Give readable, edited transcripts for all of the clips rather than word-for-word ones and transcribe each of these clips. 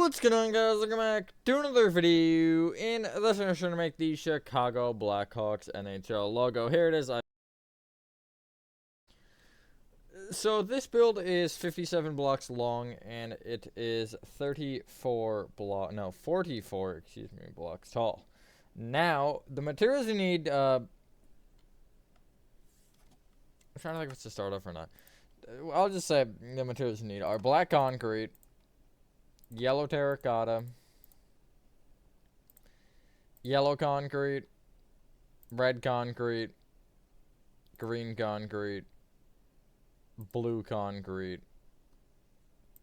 What's going on, guys? Welcome back to another video. In this one, I'm trying to make the Chicago Blackhawks NHL logo. Here it is. So this build is 57 blocks long, and it is 44 blocks tall. Now, the materials you need, I'm trying to think if it's to start off or not. I'll just say the materials you need are black concrete, yellow terracotta, yellow concrete, red concrete, green concrete, blue concrete,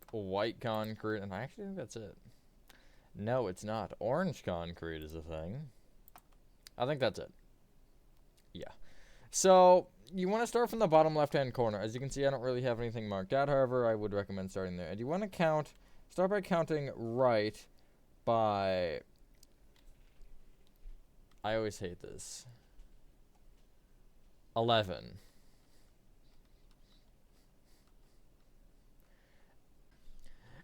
white concrete, and I actually think that's it. No, it's not. Orange concrete is a thing. I think that's it. Yeah. So, you want to start from the bottom left-hand corner. As you can see, I don't really have anything marked out. However, I would recommend starting there. And you want to start by counting right by... I always hate this. 11.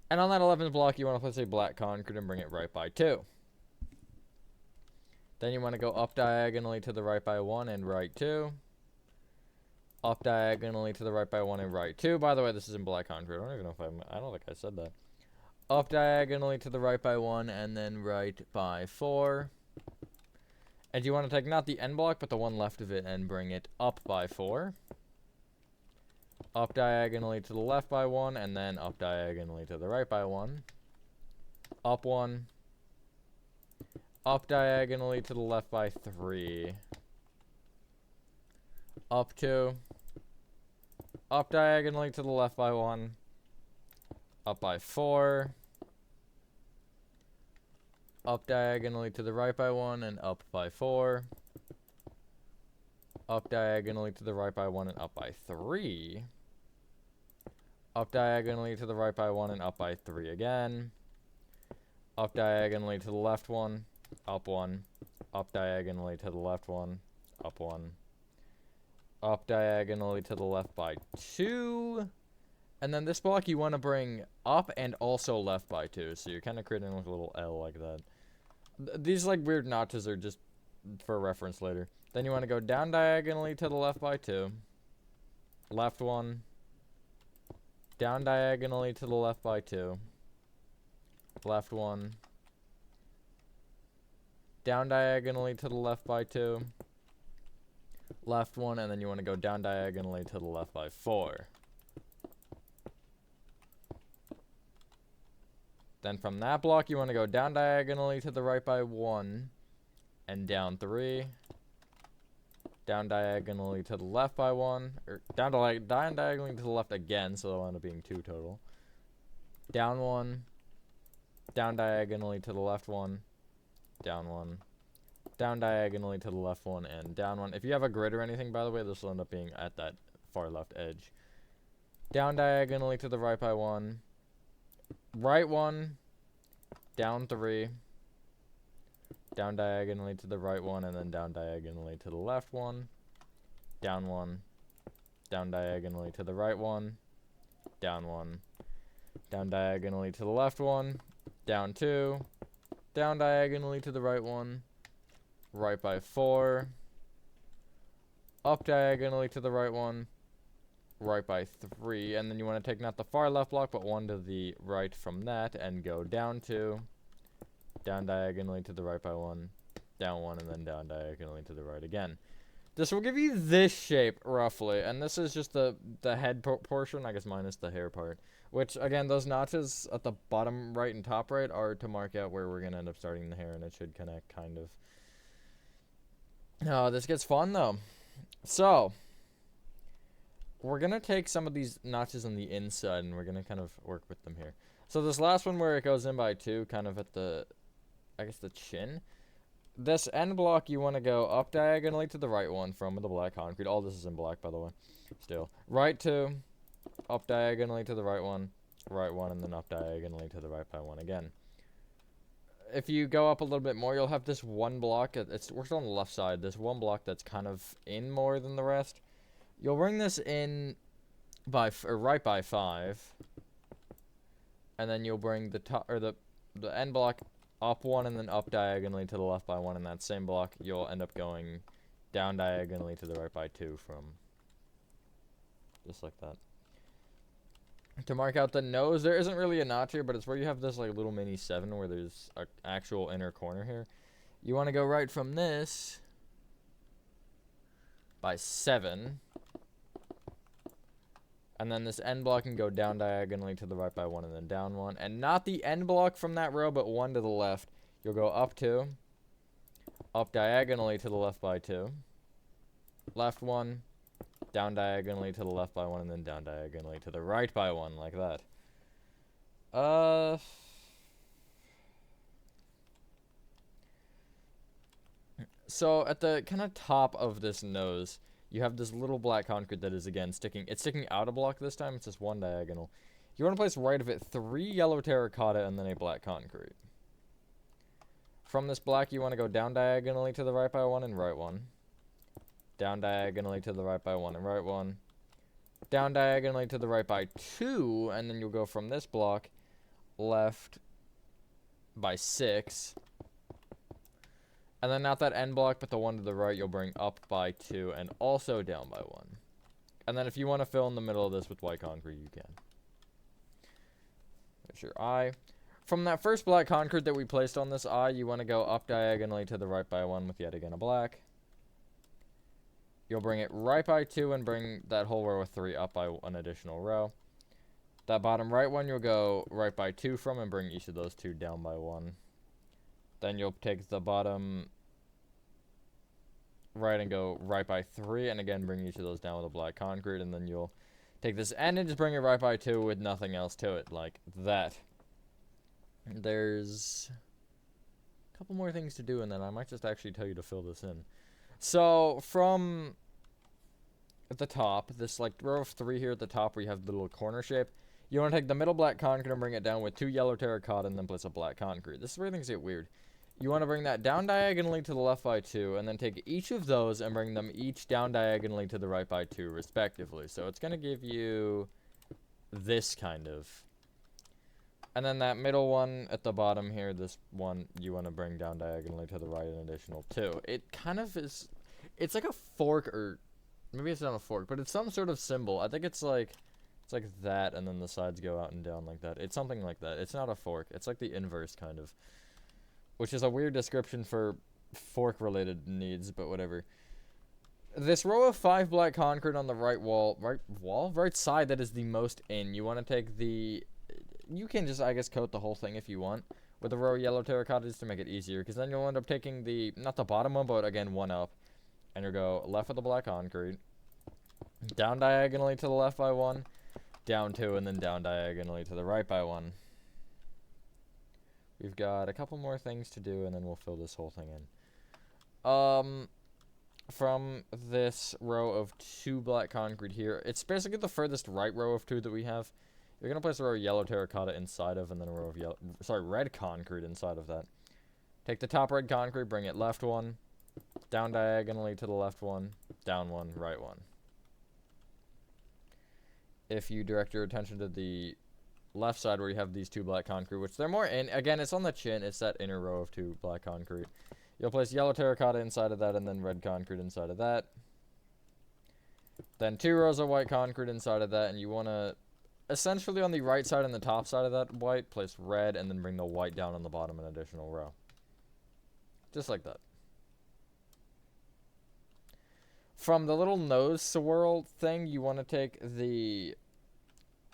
And on that 11th block, you want to place a black concrete and bring it right by 2. Then you want to go up diagonally to the right by 1 and right 2. Up diagonally to the right by 1 and right 2. By the way, this is in black concrete. I don't even know if I don't think I said that. Up diagonally to the right by 1 and then right by 4. And you want to take not the end block, but the one left of it and bring it up by 4. Up diagonally to the left by 1, and then up diagonally to the right by 1. Up 1. Up diagonally to the left by 3. Up 2. Up diagonally to the left by 1. Up by 4. Up diagonally to the right by 1 and up by 4. Up diagonally to the right by 1 and up by 3. Up diagonally to the right by 1 and up by 3 again. Up diagonally to the left 1, up 1. Up diagonally to the left 1, up 1. Up diagonally to the left by 2. And then this block you want to bring up and also left by 2. So you're kind of creating like a little L like that. These like weird notches are just for reference later. Then you want to go down diagonally to the left by 2. Left 1. Down diagonally to the left by 2. Left 1. Down diagonally to the left by 2. Left 1, and then you want to go down diagonally to the left by 4. Then from that block, you want to go down diagonally to the right by 1 and down 3. Down diagonally to the left by 1, or down diagonally to the left again, so it'll end up being 2 total. Down 1, down diagonally to the left 1, down 1, down diagonally to the left 1, and down 1. If you have a grid or anything, by the way, this will end up being at that far left edge. Down diagonally to the right by 1, right 1, down 3, down diagonally to the right 1, and then down diagonally to the left 1, down 1, down diagonally to the right 1, down 1, down diagonally to the left 1, down 2, down diagonally to the right 1, right by 4, up diagonally to the right 1, right by 3, and then you want to take not the far left block, but one to the right from that, and go down 2, down diagonally to the right by 1, down 1, and then down diagonally to the right again. This will give you this shape, roughly, and this is just the head portion, I guess minus the hair part, which, again, those notches at the bottom right and top right are to mark out where we're going to end up starting the hair, and it should connect, kind of. Oh, this gets fun, though. So, we're going to take some of these notches on the inside, and we're going to kind of work with them here. So this last one where it goes in by 2, kind of at the, I guess, the chin. This end block, you want to go up diagonally to the right 1 from the black concrete. All this is in black, by the way. Still. Right 2, up diagonally to the right 1, and then up diagonally to the right by 1 again. If you go up a little bit more, you'll have this one block. We're still on the left side. This one block that's kind of in more than the rest. You'll bring this in by right by 5, and then you'll bring the top or the the end block up 1 and then up diagonally to the left by 1. In that same block, you'll end up going down diagonally to the right by 2 from just like that. To mark out the nose, there isn't really a notch here, but it's where you have this like little mini 7 where there's an actual inner corner here. You want to go right from this by 7. And then this end block can go down diagonally to the right by 1 and then down 1. And not the end block from that row, but 1 to the left. You'll go up 2, up diagonally to the left by 2, left 1, down diagonally to the left by 1, and then down diagonally to the right by 1, like that. So at the kind of top of this nose, you have this little black concrete that is, again, sticking out a block this time. It's just 1 diagonal. You want to place right of it 3 yellow terracotta and then a black concrete. From this black, you want to go down diagonally to the right by 1 and right 1. Down diagonally to the right by 1 and right 1. Down diagonally to the right by 2, and then you'll go from this block left by 6. And then not that end block, but the one to the right, you'll bring up by 2 and also down by 1. And then if you want to fill in the middle of this with white concrete, you can. There's your eye. From that first black concrete that we placed on this eye, you want to go up diagonally to the right by 1 with yet again a black. You'll bring it right by 2 and bring that whole row of 3 up by an additional row. That bottom right one, you'll go right by 2 from and bring each of those 2 down by 1. Then you'll take the bottom right and go right by 3, and again bring each of those down with a black concrete, and then you'll take this end and just bring it right by 2 with nothing else to it, like that. There's a couple more things to do, and then I might just actually tell you to fill this in. So, from at the top, this like row of 3 here at the top where you have the little corner shape, you want to take the middle black concrete and bring it down with 2 yellow terracotta and then place a black concrete. This is where things get weird. You want to bring that down diagonally to the left by 2, and then take each of those and bring them each down diagonally to the right by 2, respectively. So it's going to give you this kind of. And then that middle one at the bottom here, this one, you want to bring down diagonally to the right an additional 2. It kind of is, it's like a fork, or maybe it's not a fork, but it's some sort of symbol. I think it's like that, and then the sides go out and down like that. It's something like that. It's not a fork. It's like the inverse, kind of. Which is a weird description for fork-related needs, but whatever. This row of 5 black concrete on the right side that is the most in. You want to take the, you can just, I guess, coat the whole thing if you want with a row of yellow terracotta just to make it easier, because then you'll end up taking the, not the bottom one, but again, 1 up, and you'll go left with the black concrete, down diagonally to the left by 1, down 2, and then down diagonally to the right by 1. We've got a couple more things to do, and then we'll fill this whole thing in. From this row of 2 black concrete here, it's basically the furthest right row of 2 that we have. You're going to place a row of yellow terracotta inside of, and then a row of red concrete inside of that. Take the top red concrete, bring it left 1, down diagonally to the left 1, down 1, right 1. If you direct your attention to the left side where you have these 2 black concrete, which they're more in, again, it's on the chin, it's that inner row of 2 black concrete. You'll place yellow terracotta inside of that, and then red concrete inside of that. Then 2 rows of white concrete inside of that, and you want to, essentially on the right side and the top side of that white, place red, and then bring the white down on the bottom an additional row. Just like that. From the little nose swirl thing, you want to take the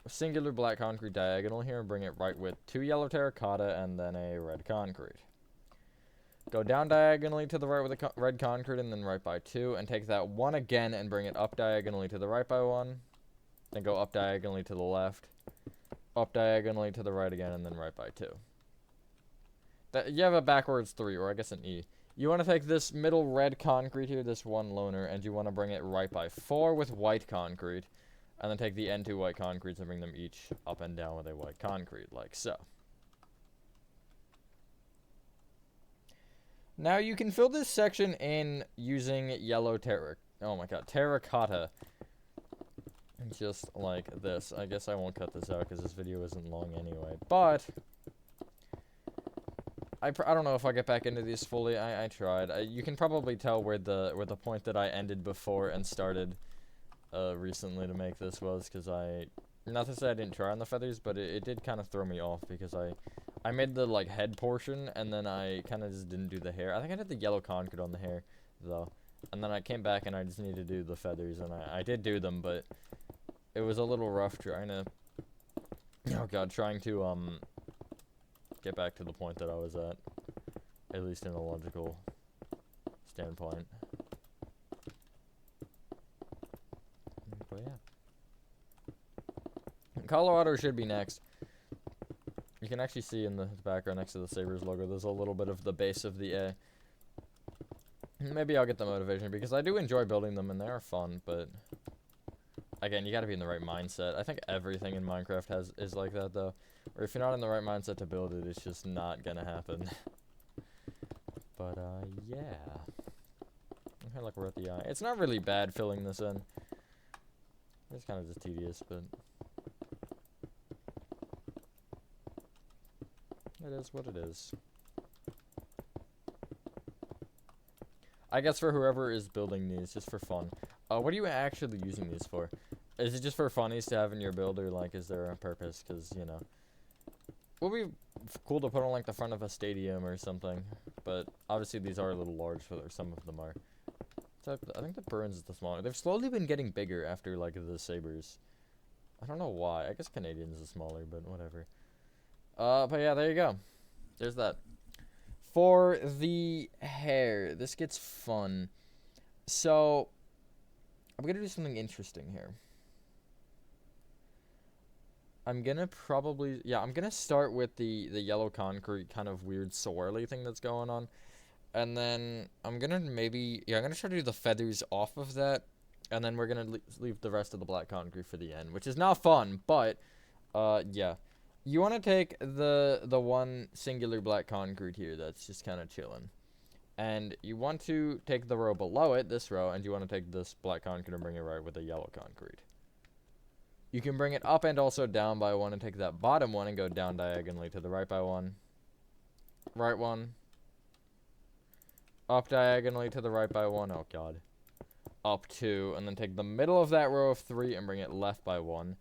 singular black concrete diagonal here and bring it right with 2 yellow terracotta and then a red concrete. Go down diagonally to the right with the red concrete and then right by 2, and take that 1 again and bring it up diagonally to the right by 1, then go up diagonally to the left, up diagonally to the right again, and then right by 2. You have a backwards 3, or I guess an E. You want to take this middle red concrete here, this one loner, and you want to bring it right by 4 with white concrete, and then take the end 2 white concretes and bring them each up and down with a white concrete, like so. Now you can fill this section in using yellow terracotta. Just like this. I guess I won't cut this out because this video isn't long anyway. But I don't know if I'll get back into these fully. I tried. You can probably tell where the point that I ended before and started recently to make this was, because not to say I didn't try on the feathers, but it did kind of throw me off, because I made the like head portion and then I kind of just didn't do the hair. I think I did the yellow concrete on the hair though, and then I came back and I just needed to do the feathers, and I did do them, but it was a little rough trying to trying to get back to the point that I was at least in a logical standpoint. But yeah. Colorado should be next. You can actually see in the background next to the Sabres logo, there's a little bit of the base of the A. Maybe I'll get the motivation, because I do enjoy building them and they are fun, but again, you gotta be in the right mindset. I think everything in Minecraft is like that though. Or if you're not in the right mindset to build it, it's just not gonna happen. But yeah. I feel like we're at the eye. It's not really bad filling this in. It's kind of just tedious, but it is what it is. I guess for whoever is building these, just for fun. What are you actually using these for? Is it just for funnies to have in your build, or like is there a purpose? Because, you know, it would be cool to put on like the front of a stadium or something. But obviously these are a little large, or some of them are. So I think the Bruins is the smaller. They've slowly been getting bigger after like the Sabres. I don't know why. I guess Canadians is smaller, but whatever. But yeah, there you go. There's that. For the hair, this gets fun. So, I'm going to do something interesting here. I'm going to probably, I'm going to start with the yellow concrete kind of weird swirly thing that's going on. And then I'm going to I'm going to try to do the feathers off of that. And then we're going to leave the rest of the black concrete for the end, which is not fun, but, yeah. You want to take the one singular black concrete here that's just kind of chilling. And you want to take the row below it, this row, and you want to take this black concrete and bring it right with the yellow concrete. You can bring it up and also down by one and take that bottom one and go down diagonally to the right by one. Right one. Up diagonally to the right by one. Oh, God. Up two. And then take the middle of that row of three and bring it left by one.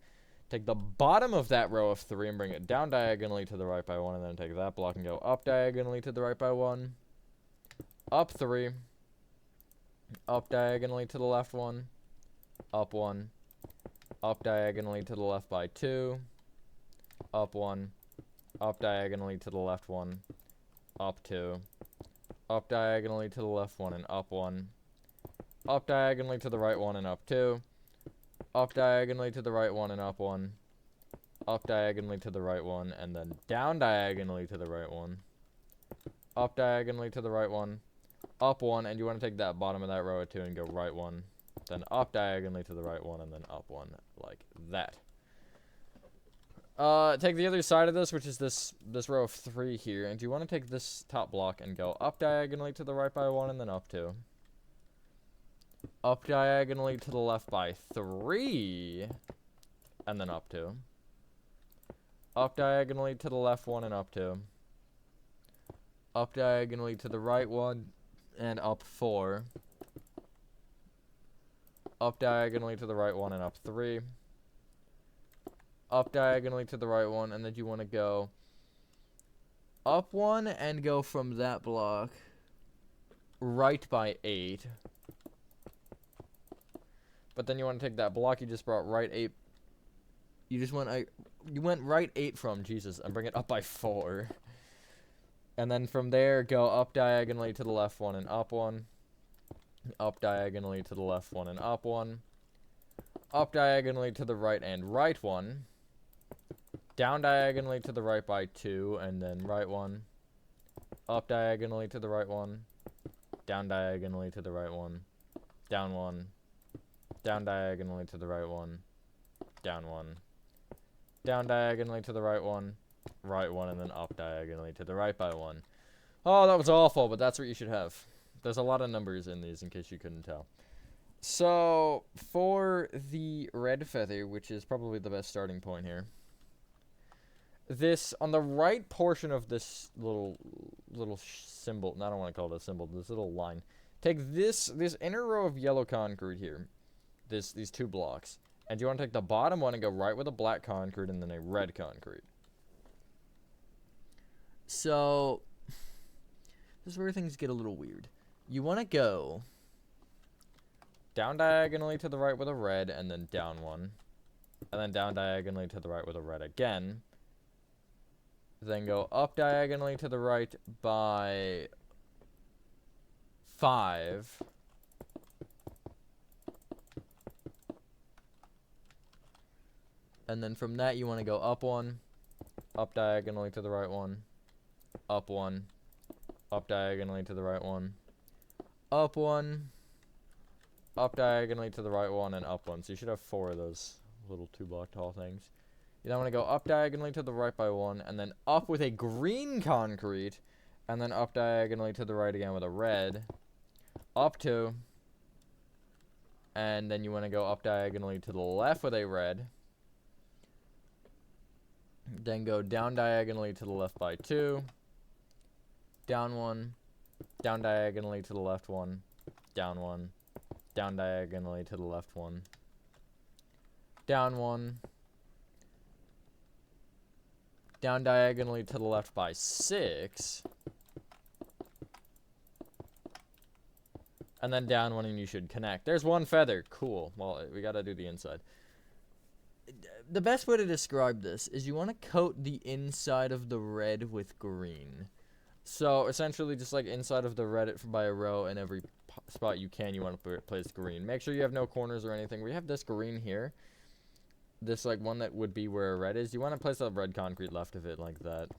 Take the bottom of that row of three and bring it down diagonally to the right by one, and then take that block and go up diagonally to the right by one. Up three. Up diagonally to the left one. Up one. Up diagonally to the left by two. Up one. Up diagonally to the left one. Up two. Up diagonally to the left one and up one. Up diagonally to the right one and up two. Up diagonally to the right one and up one. Up diagonally to the right one, and then down diagonally to the right one. Up diagonally to the right one. Up one, and you want to take that bottom of that row of two and go right one. Then up diagonally to the right one, and then up one, like that. Take the other side of this, which is this row of three here, and you want to take this top block and go up diagonally to the right by one, and then up two. Up diagonally to the left by three, and then up two. Up diagonally to the left one and up two. Up diagonally to the right one and up four. Up diagonally to the right one and up three. Up diagonally to the right one, and then you want to go up one and go from that block right by 8. But then you want to take that block you just brought right 8. You went right 8 from, Jesus, and bring it up by 4. And then from there, go up diagonally to the left one and up one. Up diagonally to the left one and up one. Up diagonally to the right and right one. Down diagonally to the right by 2 and then right one. Up diagonally to the right one. Down diagonally to the right one. Down one. Down diagonally to the right one. Down one. Down diagonally to the right one. Right one, and then up diagonally to the right by 1. Oh, that was awful, but that's what you should have. There's a lot of numbers in these, in case you couldn't tell. So, for the red feather, which is probably the best starting point here, this on the right portion of this little symbol. I don't want to call it a symbol. This little line. Take this inner row of yellow concrete here. These 2 blocks, and you want to take the bottom one and go right with a black concrete and then a red concrete. So this is where things get a little weird. You want to go down diagonally to the right with a red, and then down one, and then down diagonally to the right with a red again. Then go up diagonally to the right by 5. And then from that, you want to go up 1, up diagonally to the right 1, up 1, up diagonally to the right 1, up 1, up diagonally to the right 1, and up 1. So you should have 4 of those little 2-block tall things. You then want to go up diagonally to the right by 1, and then up with a green concrete, and then up diagonally to the right again with a red, up 2, and then you want to go up diagonally to the left with a red, then go down diagonally to the left by 2, down 1, down diagonally to the left 1, down 1, down diagonally to the left 1, down 1, down diagonally to the left by 6, and then down 1, and you should connect. There's 1 feather. Cool. Well, we gotta do the inside. The best way to describe this is you want to coat the inside of the red with green. So essentially, just like inside of the red by a row, in every spot you can, you want to place green. Make sure you have no corners or anything. We have this green here. This like one that would be where a red is. You want to place a red concrete left of it like that.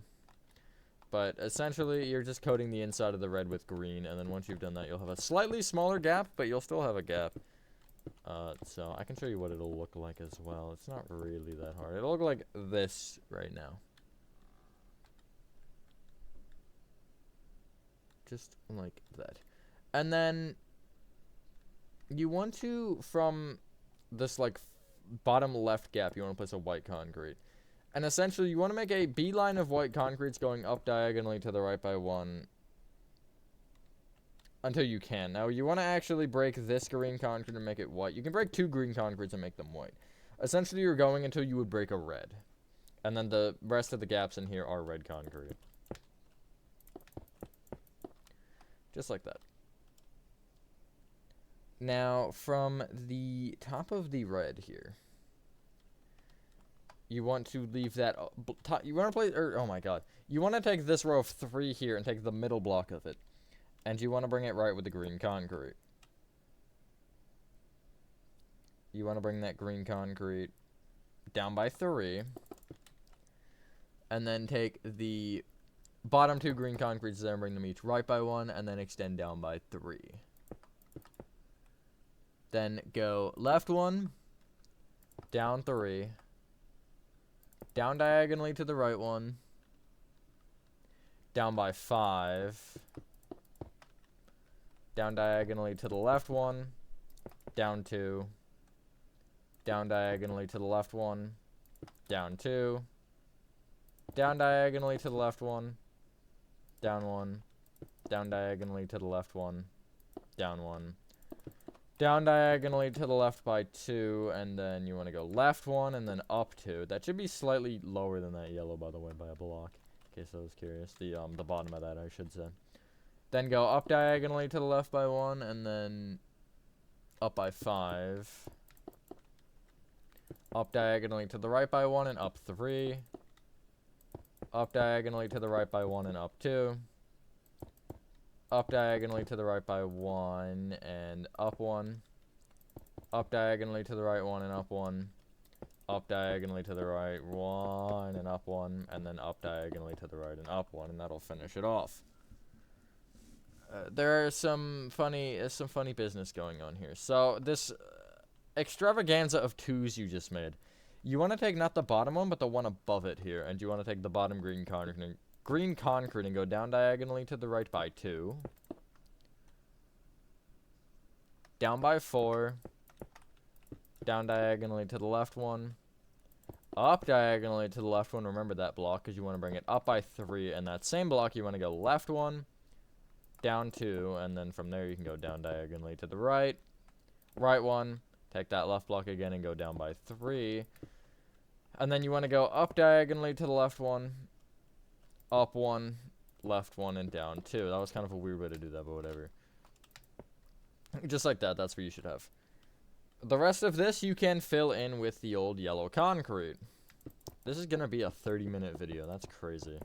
But essentially, you're just coating the inside of the red with green, and then once you've done that, you'll have a slightly smaller gap, but you'll still have a gap. So I can show you what it'll look like as well. It's not really that hard. It'll look like this right now. Just like that. And then you want to, from this like bottom left gap, you want to place a white concrete. And essentially, you want to make a beeline of white concretes going up diagonally to the right by 1 until you can. Now, you want to actually break this green concrete and make it white. You can break 2 green concretes and make them white. Essentially, you're going until you would break a red. And then the rest of the gaps in here are red concrete. Just like that. Now, from the top of the red here, you want to leave that you want to place, oh my god, you want to take this row of 3 here and take the middle block of it, and you want to bring it right with the green concrete. You want to bring that green concrete down by 3, and then take the bottom 2 green concretes there and bring them each right by 1, and then extend down by 3. Then go left 1, down 3, down diagonally to the right 1, down by 5, down diagonally to the left 1, down 2, down diagonally to the left 1, down 2, down diagonally to the left 1, down 1, down diagonally to the left 1, down 1, down diagonally to the left by 2, and then you want to go left 1 and then up 2. That should be slightly lower than that yellow, by the way, by a block, in case I was curious. The bottom of that, I should say. Then go up diagonally to the left by 1, and then up by 5. Up diagonally to the right by 1 and up 3. Up diagonally to the right by 1 and up 2. Up diagonally to the right by 1 and up 1. Up diagonally to the right 1 and up 1. Up diagonally to the right 1 and up 1. And then up diagonally to the right and up 1. And that'll finish it off. There are some funny business going on here. So this extravaganza of 2s you just made. You want to take not the bottom one, but the one above it here. And you want to take the bottom green concrete and go down diagonally to the right by 2, down by 4, down diagonally to the left 1, up diagonally to the left one. Remember that block because you want to bring it up by 3. And that same block, you want to go left 1, down 2, and then from there you can go down diagonally to the right. Right 1, take that left block again and go down by 3. And then you want to go up diagonally to the left 1, up 1, left 1, and down 2. That was kind of a weird way to do that, but whatever. Just like that, that's what you should have. The rest of this you can fill in with the old yellow concrete. This is going to be a 30-minute video. That's crazy.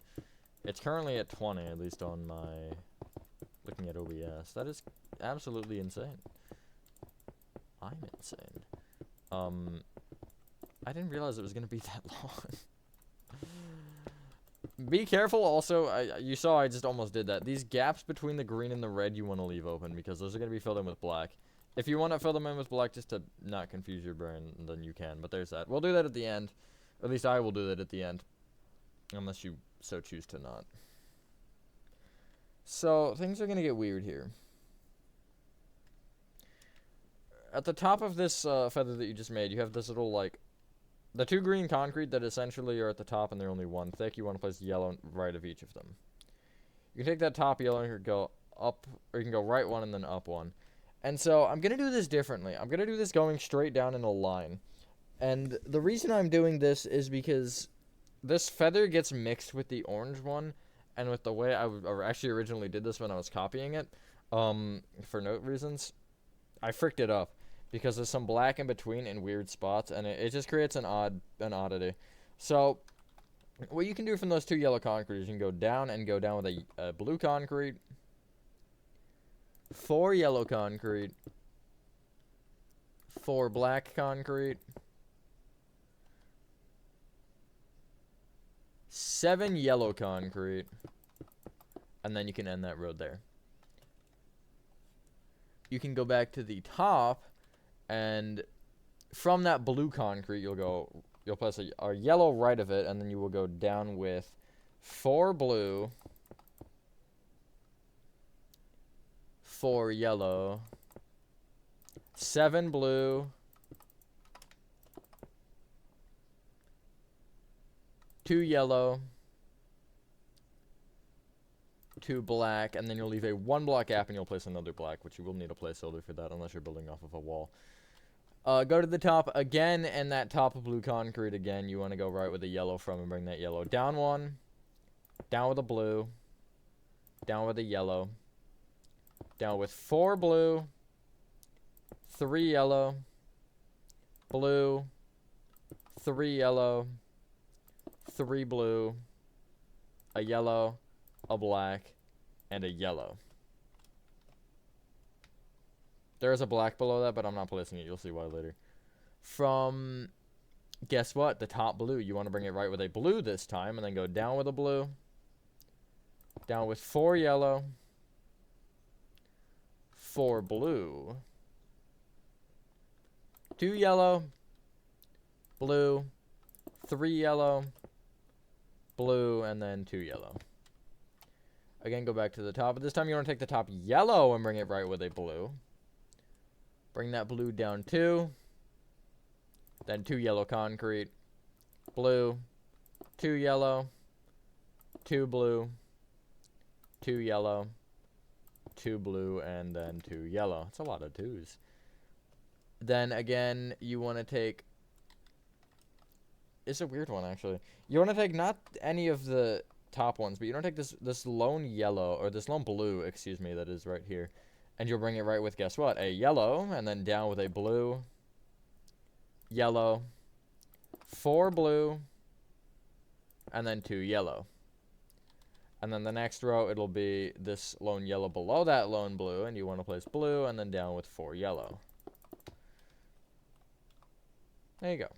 It's currently at 20, at least on my... looking at OBS. That is absolutely insane. I'm insane. I didn't realize it was going to be that long. Be careful also. You saw I just almost did that. These gaps between the green and the red you want to leave open because those are going to be filled in with black. If you want to fill them in with black just to not confuse your brain, then you can. But there's that. We'll do that at the end. At least I will do that at the end. Unless you so choose to not. So, things are going to get weird here. At the top of this feather that you just made, you have this little, like... the 2 green concrete that essentially are at the top and they're only 1 thick. You want to place yellow right of each of them. You can take that top yellow and you can go up... or you can go right 1 and then up 1. And so, I'm going to do this differently. I'm going to do this going straight down in a line. And the reason I'm doing this is because this feather gets mixed with the orange one. And with the way I actually originally did this when I was copying it, for note reasons, I fricked it up. Because there's some black in between in weird spots. And it just creates an oddity. So, what you can do from those 2 yellow concrete is you can go down with a blue concrete. 4 yellow concrete, 4 black concrete, 7 yellow concrete, and then you can end that road there. You can go back to the top, and from that blue concrete, you'll place a yellow right of it, and then you will go down with 4 blue, 4 yellow, 7 blue, 2 yellow, 2 black, and then you'll leave a 1 block gap and you'll place another black, which you will need a placeholder for that unless you're building off of a wall. Go to the top again, and that top of blue concrete again, you want to go right with the yellow from and bring that yellow down 1, down with a blue, down with a yellow, down with 4 blue, 3 yellow, blue, 3 yellow, 3 blue, a yellow, a black, and a yellow. There is a black below that, but I'm not placing it. You'll see why later. From, guess what? The top blue. You want to bring it right with a blue this time, and then go down with a blue, down with 4 yellow, 4 blue, 2 yellow, blue, 3 yellow, blue, and then 2 yellow. Again, go back to the top. But this time you want to take the top yellow and bring it right with a blue. Bring that blue down 2. Then 2 yellow concrete. Blue. 2 yellow. 2 blue. 2 yellow. 2 blue, and then 2 yellow. That's a lot of 2s. Then again, you want to take... It's a weird one, actually. You want to take not any of the top ones, but you want to take this lone yellow, or this lone blue, excuse me, that is right here. And you'll bring it right with, guess what? A yellow, and then down with a blue, yellow, 4 blue, and then 2 yellow. And then the next row, it'll be this lone yellow below that lone blue, and you want to place blue, and then down with 4 yellow. There you go.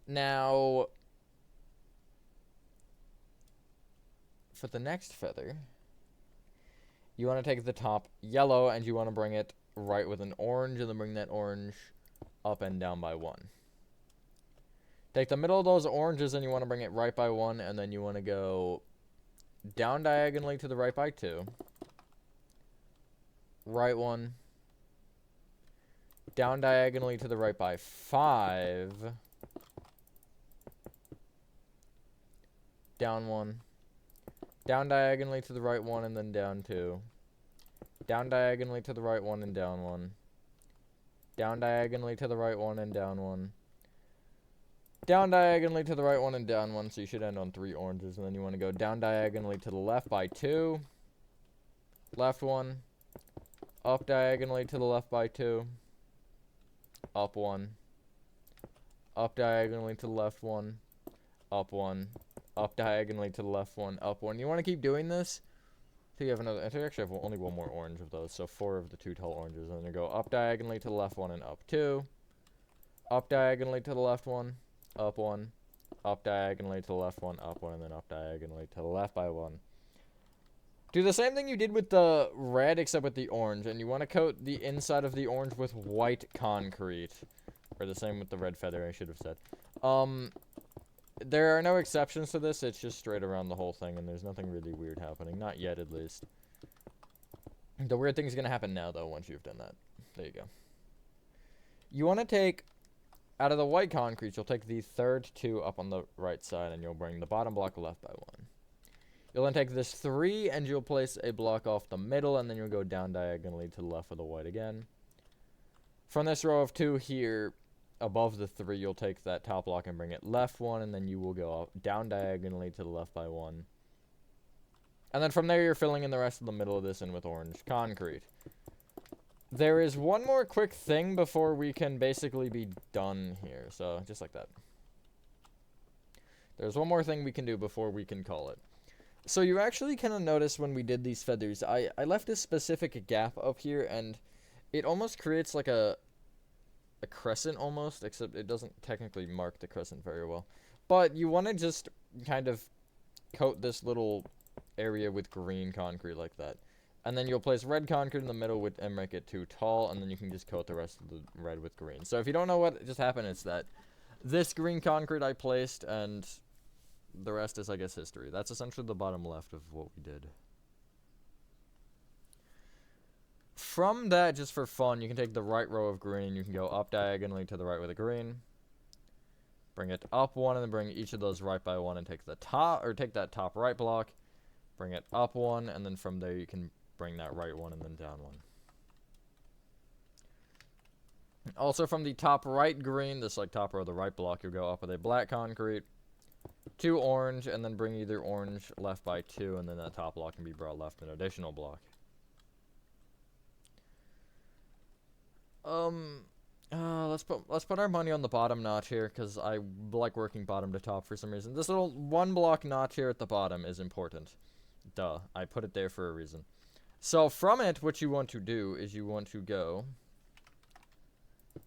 Now, for the next feather, you want to take the top yellow, and you want to bring it right with an orange, and then bring that orange up and down by 1. Take the middle of those oranges, and you want to bring it right by 1, and then you want to go down diagonally to the right by 2. Right 1. down diagonally to the right by 5, down 1, down diagonally to the right 1 and then down 2, down diagonally to the right 1 and down 1, down diagonally to the right 1 and down 1, down diagonally to the right 1 and down 1, so you should end on 3 oranges, and then you want to go down diagonally to the left by 2, left 1, up diagonally to the left by 2, up 1, up diagonally to the left 1, up 1, up diagonally to the left 1, up 1. You want to keep doing this until you have another. I actually have only one more orange of those, so 4 of the 2 tall oranges. And then you go up diagonally to the left 1 and up 2, up diagonally to the left 1, up 1, up diagonally to the left 1, up 1, and then up diagonally to the left by 1. Do the same thing you did with the red, except with the orange, and you want to coat the inside of the orange with white concrete. Or the same with the red feather, I should have said. There are no exceptions to this, it's just straight around the whole thing, and there's nothing really weird happening. Not yet, at least. The weird thing is going to happen now, though, once you've done that. There you go. You want to take, out of the white concrete, you'll take the third 2 up on the right side, and you'll bring the bottom block left by 1. You'll then take this 3, and you'll place a block off the middle, and then you'll go down diagonally to the left of the white again. From this row of 2 here, above the 3, you'll take that top block and bring it left 1, and then you will go down diagonally to the left by 1. And then from there, you're filling in the rest of the middle of this in with orange concrete. There is one more quick thing before we can basically be done here, so just like that. There's one more thing we can do before we can call it. So you actually kind of notice when we did these feathers, I left a specific gap up here, and it almost creates like a crescent almost, except it doesn't technically mark the crescent very well. But you want to just kind of coat this little area with green concrete like that. And then you'll place red concrete in the middle and make it too tall, and then you can just coat the rest of the red with green. So if you don't know what just happened, it's that this green concrete I placed, and the rest is, I guess, history. That's essentially the bottom left of what we did. From that, just for fun, you can take the right row of green, you can go up diagonally to the right with a green, bring it up 1, and then bring each of those right by 1 and take the top, or take that top right block, bring it up 1, and then from there you can bring that right 1 and then down 1. Also from the top right green, this like top row of the right block, you'll go up with a black concrete, 2 orange, and then bring either orange left by 2, and then that top block can be brought left an additional block. Let's put our money on the bottom notch here, because I like working bottom to top for some reason. This little 1 block notch here at the bottom is important. Duh, I put it there for a reason. So from it, what you want to do is you want to go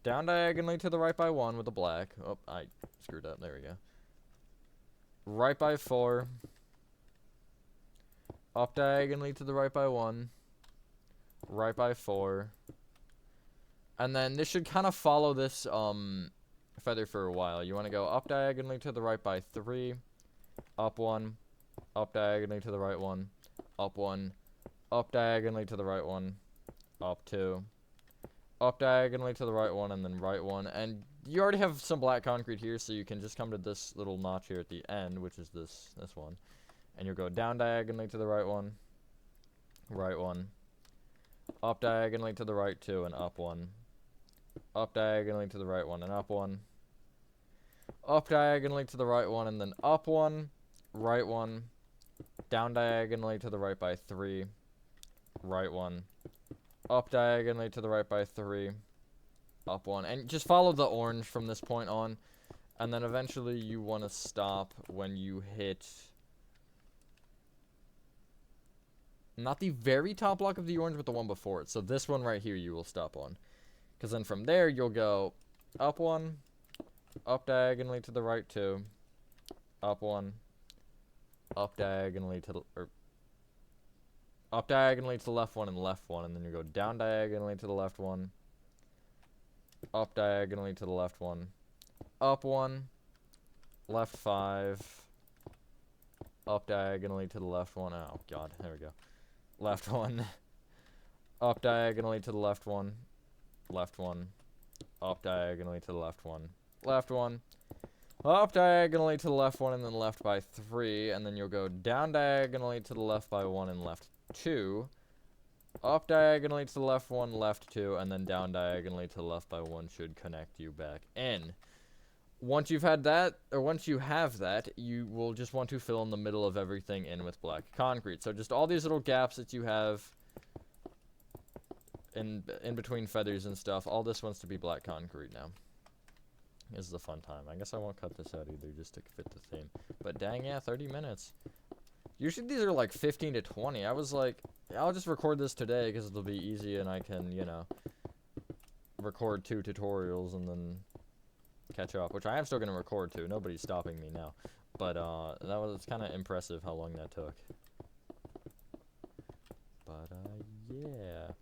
down diagonally to the right by 1 with a black. Oh, I screwed up. There we go. Right by 4. Up diagonally to the right by 1. Right by 4. And then this should kind of follow this feather for a while. You want to go up diagonally to the right by 3. Up 1. Up diagonally to the right 1. Up 1. Up diagonally to the right 1. Up 2. Up diagonally to the right 1, and then right 1. And you already have some black concrete here, so you can just come to this little notch here at the end, which is this one. And you'll go down diagonally to the right 1. Right 1. Up diagonally to the right 2, and up 1. Up diagonally to the right 1, and up 1. Up diagonally to the right 1, and then up 1. Right 1. Down diagonally to the right by 3. Right 1. Up diagonally to the right by 3. Up 1. And just follow the orange from this point on. And then eventually you want to stop when you hit... not the very top block of the orange, but the one before it. So this one right here you will stop on. Because then from there you'll go up 1. Up diagonally to the right 2. Up 1. Up diagonally to the... up diagonally to the left 1 and left 1, and then you go down diagonally to the left 1, up diagonally to the left 1, up 1, left 5, up diagonally to the left 1, oh god, there we go, left 1, up diagonally to the left 1, left 1, up diagonally to the left one, up diagonally to the left one, and then left by 3, and then you'll go down diagonally to the left by 1 and left 2, up diagonally to the left 1, left 2, and then down diagonally to the left by 1 should connect you back in. Once you've had that, or once you have that, you will just want to fill in the middle of everything in with black concrete. So just all these little gaps that you have in between feathers and stuff, all this wants to be black concrete now. This is a fun time. I guess I won't cut this out either just to fit the theme. But dang, yeah, 30 minutes. Usually these are like 15 to 20. I was like, I'll just record this today because it'll be easy and I can, you know, record 2 tutorials and then catch up, which I am still going to record 2. Nobody's stopping me now. But that was kind of impressive how long that took. But yeah.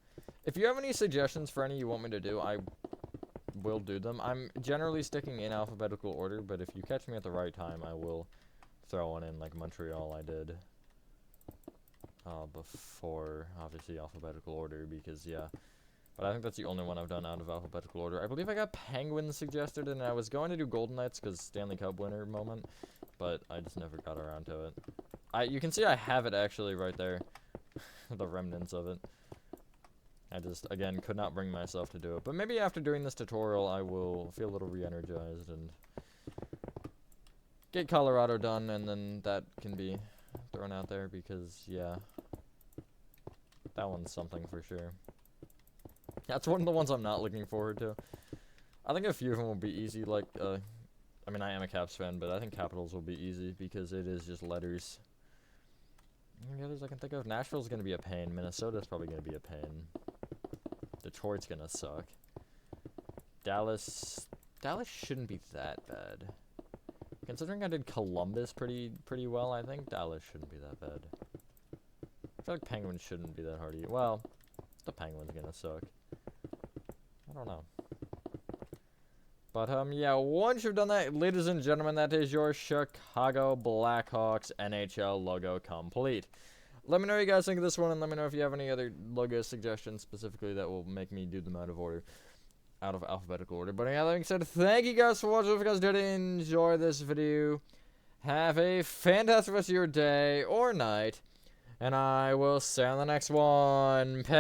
If you have any suggestions for any you want me to do, I will do them. I'm generally sticking in alphabetical order, but if you catch me at the right time, I will throw one in like Montreal I did before, obviously, alphabetical order, because, yeah. But I think that's the only one I've done out of alphabetical order. I believe I got Penguins suggested, and I was going to do Golden Knights because Stanley Cup winner moment, but I just never got around to it. You can see I have it actually right there, the remnants of it. I just, again, could not bring myself to do it. But maybe after doing this tutorial, I will feel a little re-energized and get Colorado done, and then that can be thrown out there because, yeah, that one's something for sure. That's one of the ones I'm not looking forward to. I think a few of them will be easy, like, I mean, I am a Caps fan, but I think Capitals will be easy because it is just letters. Any others I can think of? Nashville's going to be a pain. Minnesota's probably going to be a pain. Detroit's going to suck. Dallas shouldn't be that bad. Considering I did Columbus pretty well, I think Dallas shouldn't be that bad. I feel like Penguins shouldn't be that hard either. Well, the Penguins going to suck. I don't know. But, yeah, once you've done that, ladies and gentlemen, that is your Chicago Blackhawks NHL logo complete. Let me know what you guys think of this one, and let me know if you have any other logo suggestions specifically that will make me do them out of alphabetical order. But, yeah, that being said, thank you guys for watching. If you guys did enjoy this video, have a fantastic rest of your day or night, and I will see you on the next one. Peace.